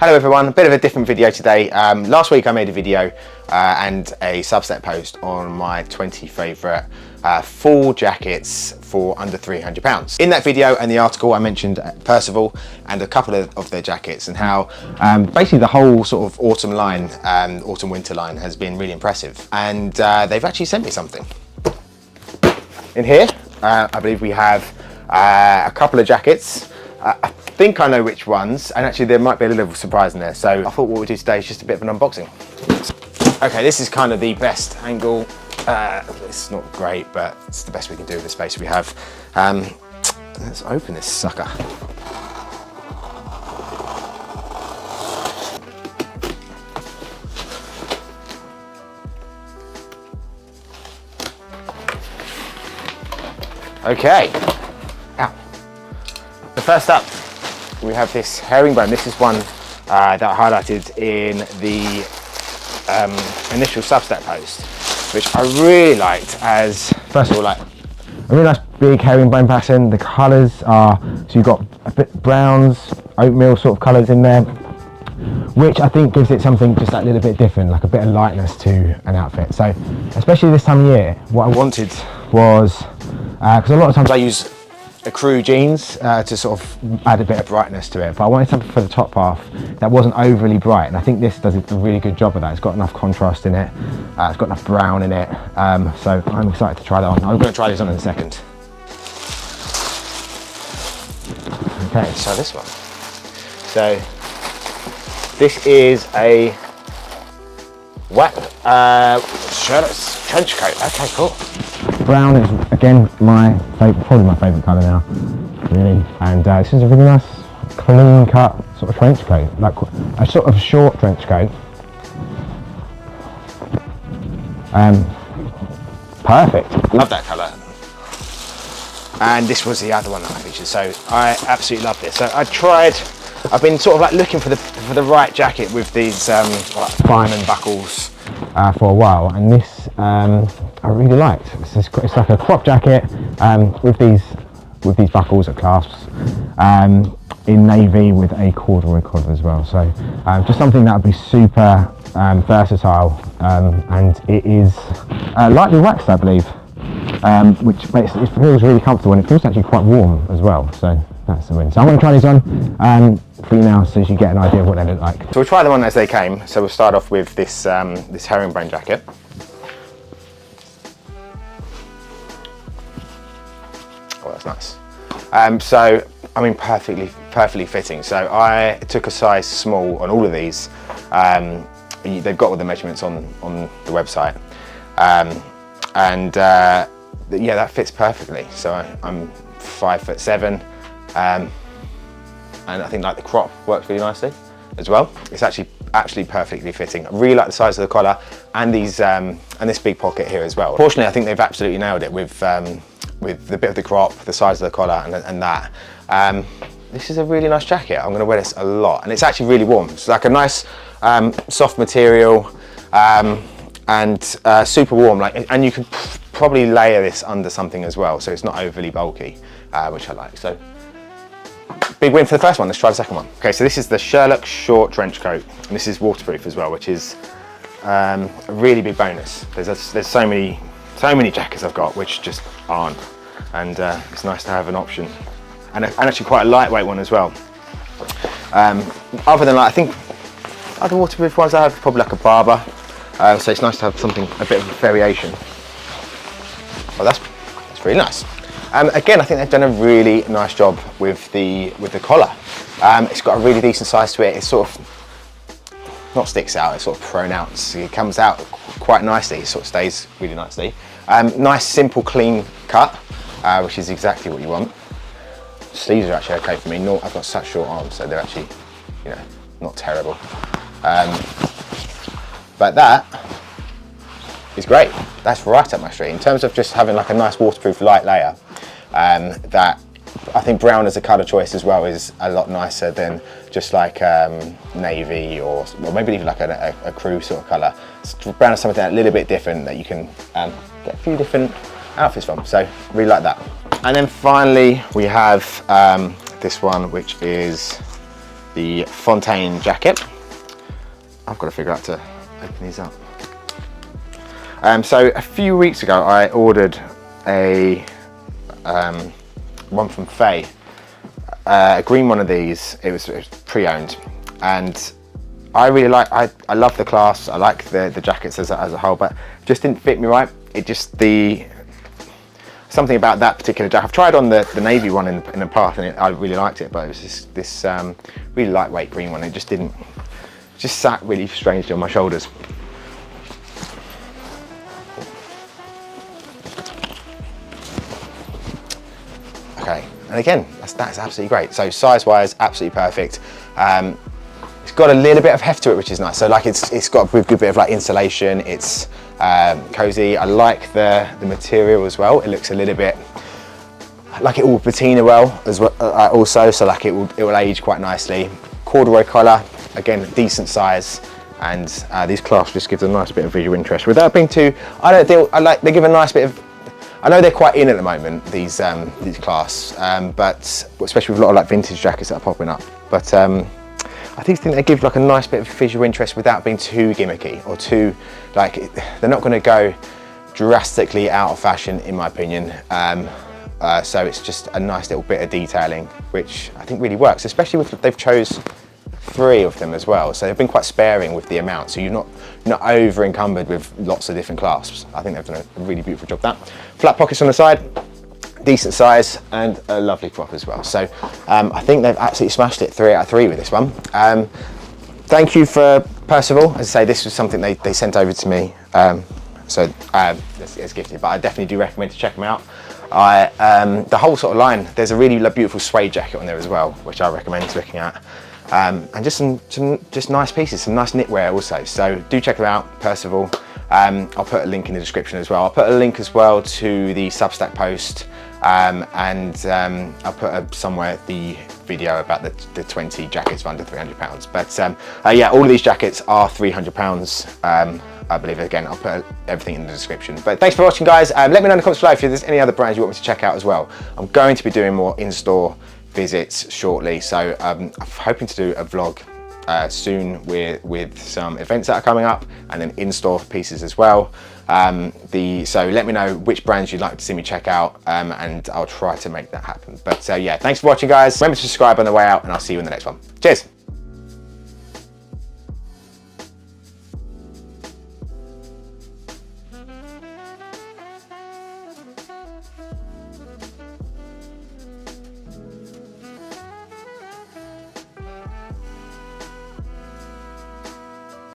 Hello everyone, a bit of a different video today. Last week I made a video and a Substack post on my 20 favourite full jackets for under £300. In that video and the article I mentioned Percival and a couple of their jackets and how basically the whole sort of autumn line, autumn winter line has been really impressive, and they've actually sent me something. In here I believe we have a couple of jackets. I think I know which ones, and actually there might be a little surprise in there. So I thought what we'd do today is just a bit of an unboxing. Okay, this is kind of the best angle. It's not great, but it's the best we can do with the space we have. Let's open this sucker. Okay. Ow. So first up, we have this herringbone. This is one that I highlighted in the initial Substack post, which I really liked as, first of all, like a really nice big herringbone pattern. The colours are, so you've got a bit browns, oatmeal sort of colours in there, which I think gives it something just that little bit different, like a bit of lightness to an outfit. So especially this time of year, what I wanted was, because a lot of times I use crew jeans to sort of add a bit of brightness to it, but I wanted something for the top half that wasn't overly bright, and I think this does a really good job of that. It's got enough contrast in it, it's got enough brown in it, so I'm excited to try that on. I'm going to try these on in a second. Okay, so this one. So this is a wet shirtless trench coat. Okay, cool. Brown is again my favourite, probably my favourite colour now, really. And this is a really nice, clean cut sort of trench coat, like a sort of short trench coat. Perfect. Love that colour. And this was the other one that I featured, so I absolutely love this. So I've been sort of like looking for the right jacket with these like fireman buckles for a while, and this I really liked. It's like a crop jacket with these buckles at clasps, in navy with a corduroy collar as well. So just something that would be super versatile, and it is lightly waxed, I believe, which makes it feels really comfortable, and it feels actually quite warm as well. So that's the win. So I'm going to try these on for you now, so you get an idea of what they look like. So we'll try them on as they came. So we'll start off with this this herringbone jacket. Oh, that's nice. So I mean, perfectly fitting. So I took a size small on all of these. They've got all the measurements on the website, and yeah, that fits perfectly. So I'm 5'7", and I think like the crop works really nicely as well. It's actually perfectly fitting. I really like the size of the collar and these and this big pocket here as well. Fortunately, I think they've absolutely nailed it with the bit of the crop, the size of the collar, and that. This is a really nice jacket. I'm going to wear this a lot, and it's actually really warm. It's like a nice soft material, and super warm. And you can probably layer this under something as well, so it's not overly bulky, which I like. So big win for the first one. Let's try the second one. Okay, so this is the Sherlock short trench coat, and this is waterproof as well, which is a really big bonus. There's so many jackets I've got which just aren't, and it's nice to have an option, and actually quite a lightweight one as well. Other than, like, I think other waterproof ones I have probably like a Barber, so it's nice to have something, a bit of variation. Well, that's really nice. Again, I think they've done a really nice job with the collar. It's got a really decent size to it. It sort of not sticks out, it's sort of pronounced. It comes out quite nicely. It sort of stays really nicely. Nice, simple, clean cut, which is exactly what you want. Sleeves are actually okay for me. I've got such short arms, so they're actually, you know, not terrible. But that is great. That's right up my street. In terms of just having like a nice waterproof light layer, that I think brown as a colour choice as well is a lot nicer than just like navy or maybe even like a crew sort of colour. Brown is something a little bit different that you can get a few different outfits from, so really like that. And then finally we have this one, which is the Fontaine jacket. I've got to figure out to open these up. So a few weeks ago I ordered a one from Faye, a green one of these. It was pre-owned, and I really like, I love the class, I like the jackets as a whole, but it just didn't fit me right. It just, something about that particular jacket. I've tried on the navy one in the past, and I really liked it, but it was just this really lightweight green one. It just didn't, just sat really strangely on my shoulders. Okay, and again, that's absolutely great. So size-wise, absolutely perfect. It's got a little bit of heft to it, which is nice. So like it's got a good bit of like insulation. It's cozy. I like the material as well. It looks a little bit like it will patina well as well. Also, so like it will age quite nicely. Corduroy collar, again, decent size. And these clasps just give a nice bit of visual interest without being too. They give a nice bit of. I know they're quite in at the moment, these clasps, but especially with a lot of like vintage jackets that are popping up. But I think they give like a nice bit of visual interest without being too gimmicky or too like, they're not going to go drastically out of fashion in my opinion. So it's just a nice little bit of detailing, which I think really works, especially with they've chose 3 of them as well. So they've been quite sparing with the amount, so you're not over encumbered with lots of different clasps. I think they've done a really beautiful job of that. Flat pockets on the side, decent size, and a lovely crop as well. So I think they've absolutely smashed it, 3 out of 3 with this one. Thank you for Percival. As I say, this was something they sent over to me, so it's gifted, but I definitely do recommend to check them out. The whole sort of line, there's a really beautiful suede jacket on there as well, which I recommend looking at. And just some nice pieces, some nice knitwear also. So do check them out, Percival. I'll put a link in the description as well. I'll put a link as well to the Substack post, and I'll put somewhere the video about the 20 jackets for under £300. But yeah, all of these jackets are £300. I believe. Again, I'll put everything in the description. But thanks for watching, guys. Let me know in the comments below if there's any other brands you want me to check out as well. I'm going to be doing more in-store visits shortly, so I'm hoping to do a vlog soon with some events that are coming up, and then in-store pieces as well. So let me know which brands you'd like to see me check out, and I'll try to make that happen. But yeah, thanks for watching, guys. Remember to subscribe on the way out, and I'll see you in the next one. Cheers.